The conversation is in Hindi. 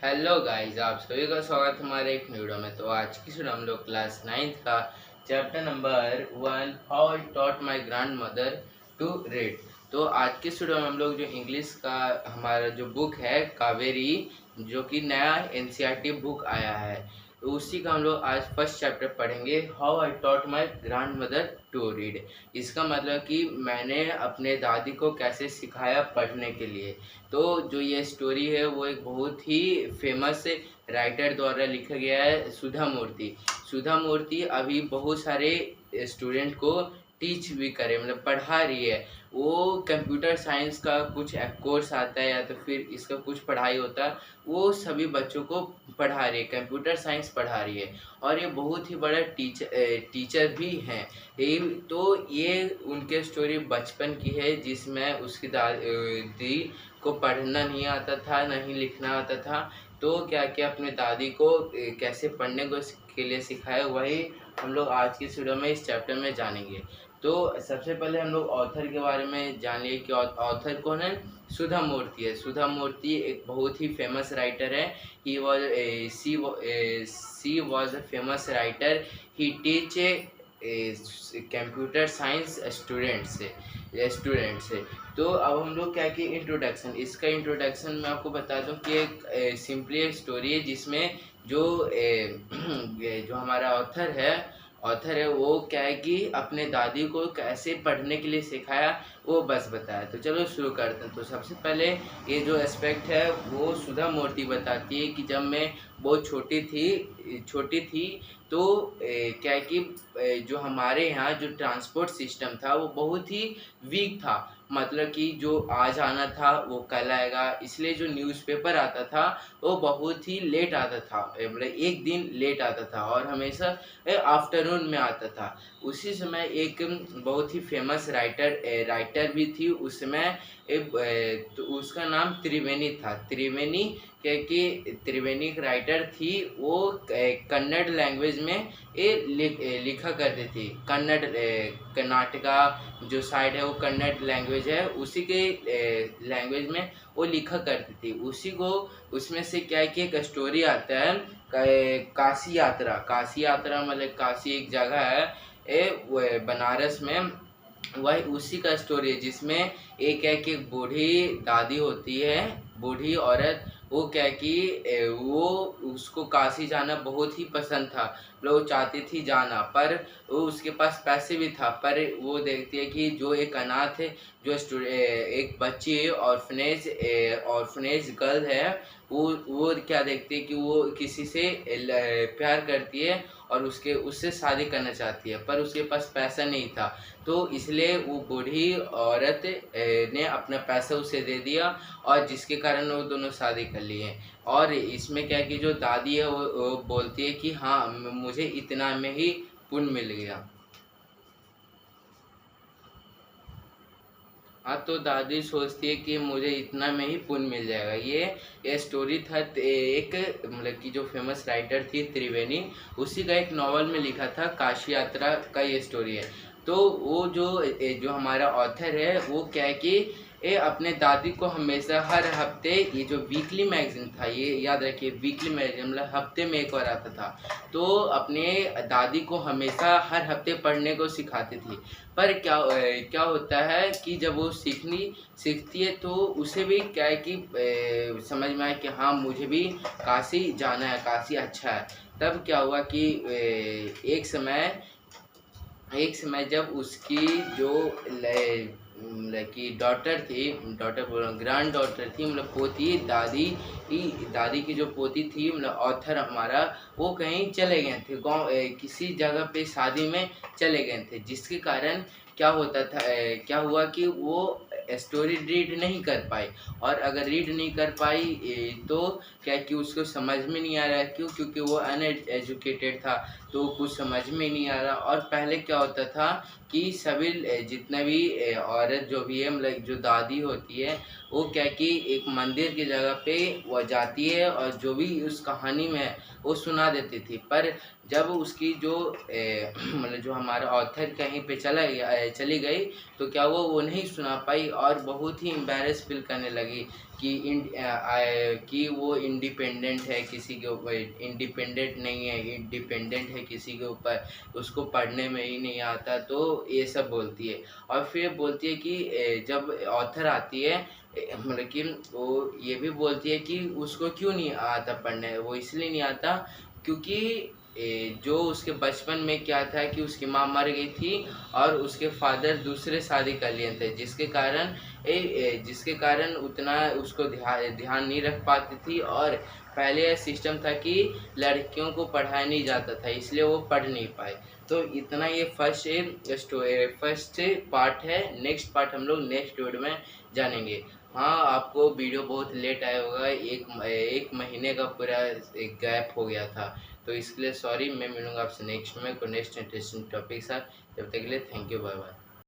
हेलो गाइस, आप सभी का स्वागत है हमारे एक वीडियो में। तो आज की स्टूडियो हम लोग क्लास 9th का chapter number 1 how I taught my grandmother to read. तो आज की स्टूडियो में हम लोग जो इंग्लिश का हमारा जो बुक है कावेरी, जो कि नया एनसीईआरटी बुक आया है, तो उसी का हम लोग आज फर्स्ट चैप्टर पढ़ेंगे, how I taught my grandmother to read. इसका मतलब कि मैंने अपने दादी को कैसे सिखाया पढ़ने के लिए। तो जो ये स्टोरी है वो एक बहुत ही फेमस राइटर द्वारा लिखा गया है, सुधा मूर्ति। सुधा मूर्ति अभी बहुत सारे स्टूडेंट को टीच भी करे, मतलब पढ़ा रही है। वो कंप्यूटर साइंस का कुछ कोर्स आता है या तो फिर इसका कुछ पढ़ाई होता है, वो सभी बच्चों को पढ़ा रही है, कंप्यूटर साइंस पढ़ा रही है। और ये बहुत ही बड़ा टीचर भी हैं। तो ये उनके स्टोरी बचपन की है, जिसमें उसकी दादी को पढ़ना नहीं आता था, नहीं लिखना आता था। तो क्या किया, अपने दादी को कैसे पढ़ने को के लिए सिखाया, वही हम लोग आज की वीडियो में इस चैप्टर में जानेंगे। तो सबसे पहले हम लोग ऑथर के बारे में जान लिए कि ऑथर कौन है। सुधा मूर्ति है। सुधा मूर्ति एक बहुत ही फेमस राइटर है। He was she was a famous writer. He teach computer science students से। तो अब हम लोग क्या कि इंट्रोडक्शन, इसका इंट्रोडक्शन मैं आपको बता दूं कि एक सिंपली स्टोरी है, जिसमें जो जो हमारा ऑथर है वो क्या है कि अपने दादी को कैसे पढ़ने के लिए सिखाया, वो बस बताया। तो चलो शुरू करते हैं। तो सबसे पहले ये जो एस्पेक्ट है वो सुधा मूर्ति बताती है कि जब मैं बहुत छोटी थी तो क्या है कि जो हमारे यहाँ जो ट्रांसपोर्ट सिस्टम था वो बहुत ही वीक था। मतलब कि जो आज आना था वो कल आएगा, इसलिए जो न्यूज़पेपर आता था वो बहुत ही लेट आता था, मतलब एक दिन लेट आता था और हमेशा आफ्टरनून में आता था। उसी समय एक बहुत ही फेमस राइटर भी थी उस समय। तो उसका नाम त्रिवेणी था। त्रिवेणी क्योंकि त्रिवेणी एक राइटर थी, वो कन्नड़ लैंग्वेज में लिखा करती थी। कर्नाटका जो साइड है वो कन्नड़ लैंग्वेज है, उसी के लैंग्वेज में वो लिखा करती थी। उसी को उसमें से क्या है कि एक स्टोरी आता है, काशी यात्रा। काशी यात्रा मतलब काशी एक जगह है वो बनारस में, वही उसी का स्टोरी है, जिसमें एक है कि एक बूढ़ी दादी होती है, बूढ़ी औरत। वो क्या है कि वो उसको काशी जाना बहुत ही पसंद था, मतलब वो चाहती थी जाना, पर वो उसके पास पैसे भी था। पर वो देखती है कि जो एक अनाथ है, जो एक बच्ची है, ऑर्फनेज गर्ल है, वो क्या देखती है कि वो किसी से प्यार करती है और उससे शादी करना चाहती है, पर उसके पास पैसा नहीं था। तो इसलिए वो बूढ़ी औरत ने अपना पैसा उसे दे दिया, और जिसके कारण वो दोनों शादी कर लिए। और इसमें क्या है कि जो दादी है वो बोलती है कि हाँ, मुझे इतना में ही पुण्य मिल गया। हाँ, तो दादी सोचती है कि मुझे इतना में ही पुण्य मिल जाएगा। ये स्टोरी था एक, मतलब कि जो फेमस राइटर थी त्रिवेणी, उसी का एक नॉवल में लिखा था, काशी यात्रा का ये स्टोरी है। तो वो जो हमारा ऑथर है वो क्या है कि अपने दादी को हमेशा हर हफ्ते, ये जो वीकली मैगजीन था, ये याद रखिए, वीकली मैगजीन मतलब हफ्ते में एक बार आता था, तो अपने दादी को हमेशा हर हफ्ते पढ़ने को सिखाती थी। पर क्या होता है कि जब वो सीखती है तो उसे भी क्या है कि समझ में आया कि हाँ, मुझे भी काशी जाना है, काशी अच्छा है। तब क्या हुआ कि एक समय जब उसकी जो मतलब कि डॉटर थी, डॉटर बोल रहा हूँ, ग्रैंड डॉटर थी, मतलब पोती, दादी की जो पोती थी, मतलब ऑथर हमारा, वो कहीं चले गए थे गाँव, किसी जगह पे शादी में चले गए थे, जिसके कारण क्या होता था, क्या हुआ कि वो स्टोरी रीड नहीं कर पाई। और अगर रीड नहीं कर पाई तो क्या कि उसको समझ में नहीं आ रहा है, क्योंकि वो अनएजुकेटेड था, तो कुछ समझ में नहीं आ रहा। और पहले क्या होता था कि सभी जितने भी औरत जो भी है, मतलब जो दादी होती है, वो क्या कि एक मंदिर की जगह पे वो जाती है और जो भी उस कहानी में है वो सुना देती थी। पर जब उसकी जो मतलब जो हमारा ऑथर कहीं पे चली गई, तो क्या वो नहीं सुना पाई और बहुत ही एम्बैरेस फील करने लगी कि कि वो इंडिपेंडेंट है, किसी के ऊपर इंडिपेंडेंट नहीं है, डिपेंडेंट है किसी के ऊपर, उसको पढ़ने में ही नहीं आता, तो ये सब बोलती है। और फिर बोलती है कि जब ऑथर आती है, मतलब कि वो ये भी बोलती है कि उसको क्यों नहीं आता पढ़ने, वो इसलिए नहीं आता क्योंकि जो उसके बचपन में क्या था कि उसकी माँ मर गई थी और उसके फादर दूसरे शादी कर लिए थे, जिसके कारण उतना उसको ध्यान नहीं रख पाती थी। और पहले यह सिस्टम था कि लड़कियों को पढ़ाया नहीं जाता था, इसलिए वो पढ़ नहीं पाए। तो इतना ये फर्स्ट पार्ट है। नेक्स्ट पार्ट हम लोग नेक्स्ट वीडियो में जानेंगे। हाँ, आपको वीडियो बहुत लेट आया होगा, एक महीने का पूरा एक गैप हो गया था, तो इसके लिए सॉरी। मैं मिलूंगा आपसे नेक्स्ट में को नेक्स्ट इंटरेस्टिंग टॉपिक साथ। जब तक के लिए थैंक यू, बाय बाय।